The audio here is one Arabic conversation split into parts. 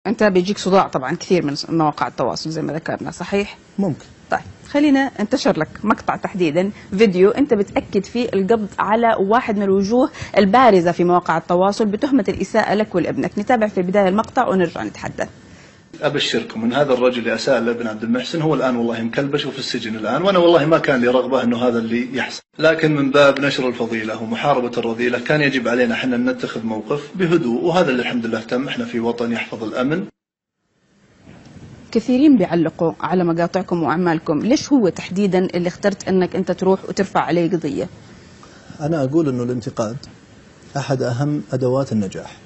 انت بيجيك صداع طبعا كثير من مواقع التواصل زي ما ذكرنا، صحيح؟ ممكن. طيب خلينا انتشر لك مقطع تحديدا فيديو انت بتاكد فيه القبض على واحد من الوجوه البارزه في مواقع التواصل بتهمه الاساءه لك ولابنك، نتابع في البدايه المقطع ونرجع نتحدث. ابشركم ان هذا الرجل اللي اساء لابن عبد المحسن هو الان والله مكلبش وفي السجن الان، وانا والله ما كان لي رغبه انه هذا اللي يحصل، لكن من باب نشر الفضيله ومحاربه الرذيله كان يجب علينا احنا ان نتخذ موقف بهدوء، وهذا اللي الحمد لله تم. احنا في وطن يحفظ الامن. كثيرين بيعلقوا على مقاطعكم واعمالكم، ليش هو تحديدا اللي اخترت انك انت تروح وترفع عليه قضيه؟ انا اقول انه الانتقاد احد اهم ادوات النجاح،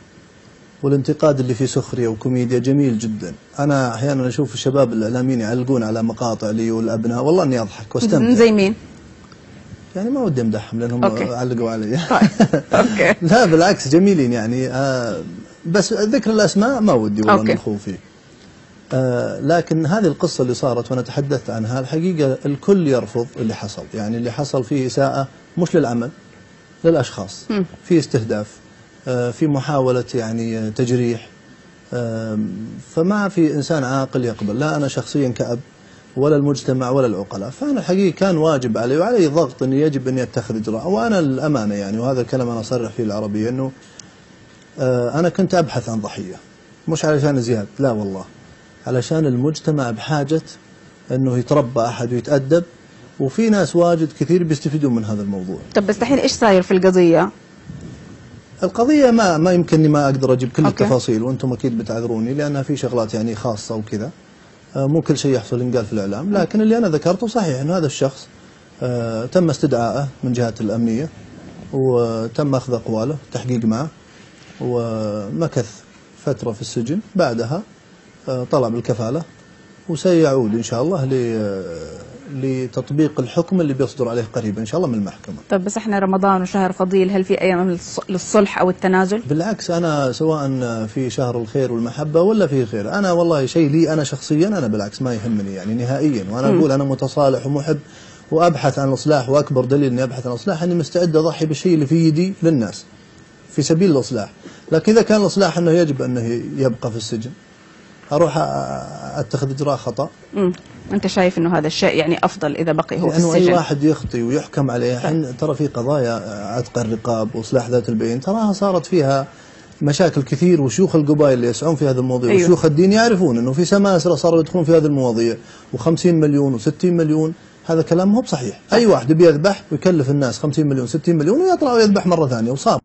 والانتقاد اللي فيه سخريه وكوميديا جميل جدا. انا احيانا اشوف الشباب الاعلاميين يعلقون على مقاطع لي والابناء، والله اني اضحك واستمتع. زي مين؟ يعني ما ودي امدحهم لانهم علقوا علي. طيب اوكي. لا بالعكس جميلين يعني، بس ذكر الاسماء ما ودي والله ندخل فيه. لكن هذه القصه اللي صارت وانا تحدثت عنها، الحقيقه الكل يرفض اللي حصل، يعني اللي حصل فيه اساءه مش للعمل، للاشخاص، في استهداف، في محاولة يعني تجريح، فما في إنسان عاقل يقبل، لا أنا شخصيا كأب ولا المجتمع ولا العقلاء. فأنا الحقيقة كان واجب علي وعلي ضغط أنه يجب أن يتخذ إجراء. وأنا الأمانة يعني، وهذا الكلام أنا أصرح فيه العربية، أنه أنا كنت أبحث عن ضحية، مش علشان زياد، لا والله، علشان المجتمع بحاجة أنه يتربى أحد ويتأدب، وفي ناس واجد كثير بيستفيدون من هذا الموضوع. طب بس الحين إيش صاير في القضية؟ القضية ما يمكنني ما أقدر أجيب كل التفاصيل، وأنتم أكيد بتعذروني لأنها في شغلات يعني خاصة وكذا، مو كل شيء يحصل ينقال في الإعلام. لكن اللي أنا ذكرته صحيح، أن هذا الشخص تم استدعائه من جهات الأمنية، وتم أخذ أقواله، تحقيق معه، ومكث فترة في السجن. بعدها طلع بالكفالة، وسيعود إن شاء الله لتطبيق الحكم اللي بيصدر عليه قريبا إن شاء الله من المحكمة. طب بس احنا رمضان وشهر فضيل، هل في أيام للصلح أو التنازل؟ بالعكس، أنا سواء في شهر الخير والمحبة ولا في خير، أنا والله شيء لي أنا شخصيا، أنا بالعكس ما يهمني يعني نهائيا. وأنا أقول أنا متصالح ومحب وأبحث عن الإصلاح، وأكبر دليل أني أبحث عن الإصلاح أني مستعد أضحي بالشيء اللي في يدي للناس في سبيل الإصلاح. لكن إذا كان الإصلاح أنه يجب أنه يبقى في السجن، أروح أتخذ إجراء خطأ. أنت شايف أنه هذا الشيء يعني أفضل إذا بقي هو في السجن؟ أي واحد يخطي ويحكم عليه. ترى في قضايا عتق الرقاب وإصلاح ذات البين تراها صارت فيها مشاكل كثير، وشيوخ القبائل اللي يسعون في هذا المواضيع وشيوخ الدين يعرفون أنه في سماسرة صاروا يدخلون في هذه المواضيع، و50 مليون و60 مليون. هذا كلام مو بصحيح. أي واحد بيذبح ويكلف الناس 50 مليون 60 مليون ويطلع ويذبح مرة ثانية، وصار